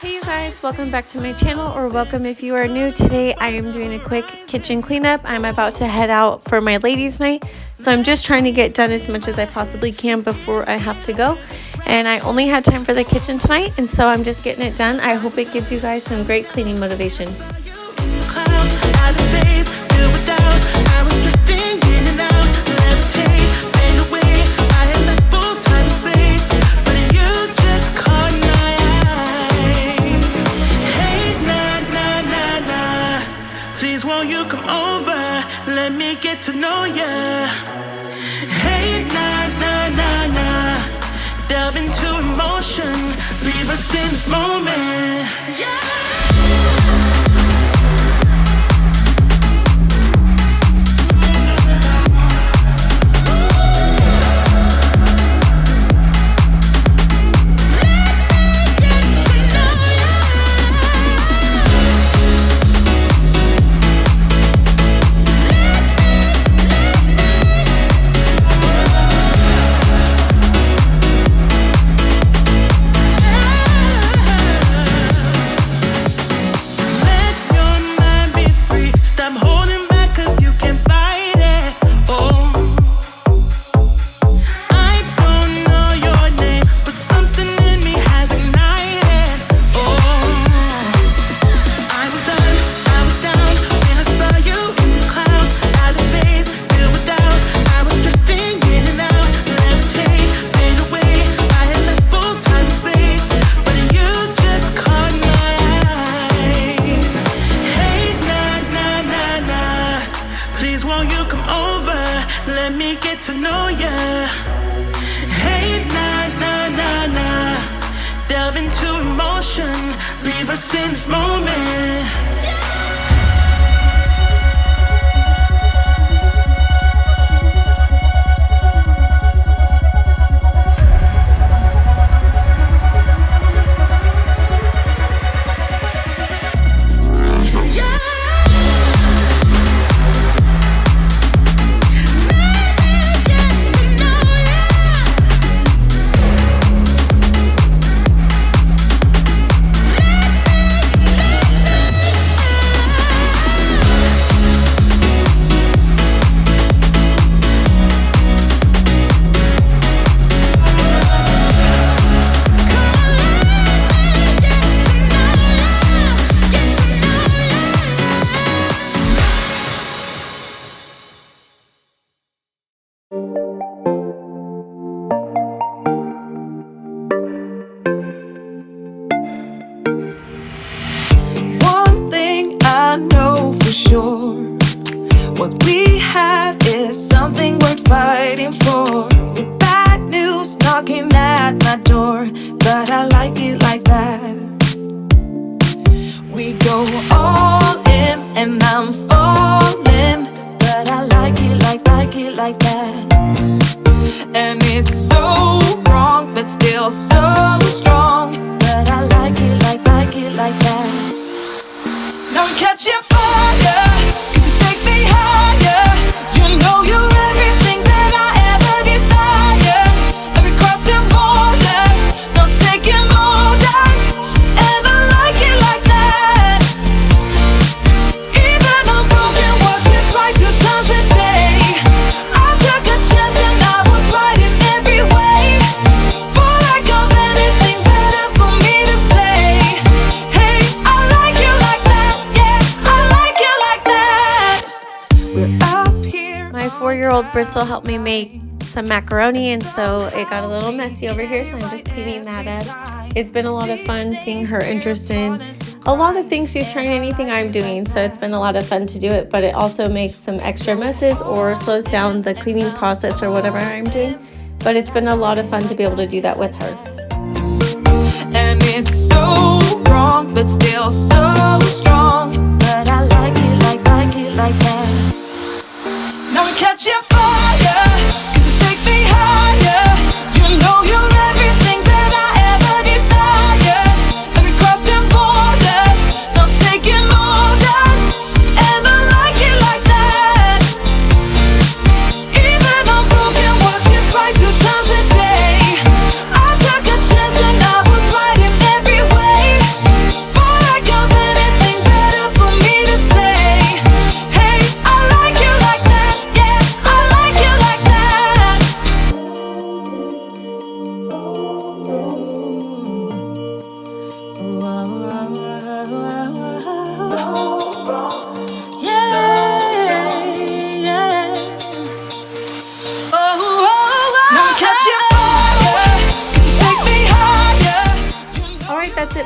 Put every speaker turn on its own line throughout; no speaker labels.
Hey you guys, welcome back to my channel, or welcome if you are new. Today I am doing a quick kitchen cleanup. I'm about to head out for my ladies night, so I'm just trying to get done as much as I possibly can before I have to go. And I only had time for the kitchen tonight, and so I'm just getting it done. I hope it gives you guys some great cleaning motivation.
Won't you come over? Let me get to know ya. Hey, nah, nah, nah, nah. Delve into emotion. Leave us in this moment. Yeah. Won't you come over? Let me get to know ya. Hey, nah, nah, nah, nah. Delve into emotion. Leave us in this moment. What we have is something worth fighting for. With bad news knocking at my door, but I like it like that. We go all in and I'm falling, but I like it like that. And it's so wrong, but still so strong, but I like it like that. Now I'm catching fire.
My 4-year-old Bristol helped me make some macaroni, and so it got a little messy over here, so I'm just cleaning that up. It's been a lot of fun seeing her interest in a lot of things. She's trying anything I'm doing, so it's been a lot of fun to do it, but it also makes some extra messes or slows down the cleaning process or whatever I'm doing. But it's been a lot of fun to be able to do that with her.
And it's so wrong, but still so strong, but I like it like that. Now we're catching fire, 'cause you take me higher. You know you're everything that I ever desire. And we're crossing borders, not taking orders, and I like it like that. Even on broken watches, right 2 times a day, I took a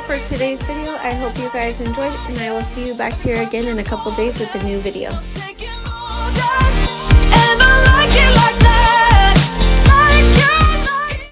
it for today's video. I hope you guys enjoyed, and I will see you back here again in a couple days with a new video.
Taking all dust, and I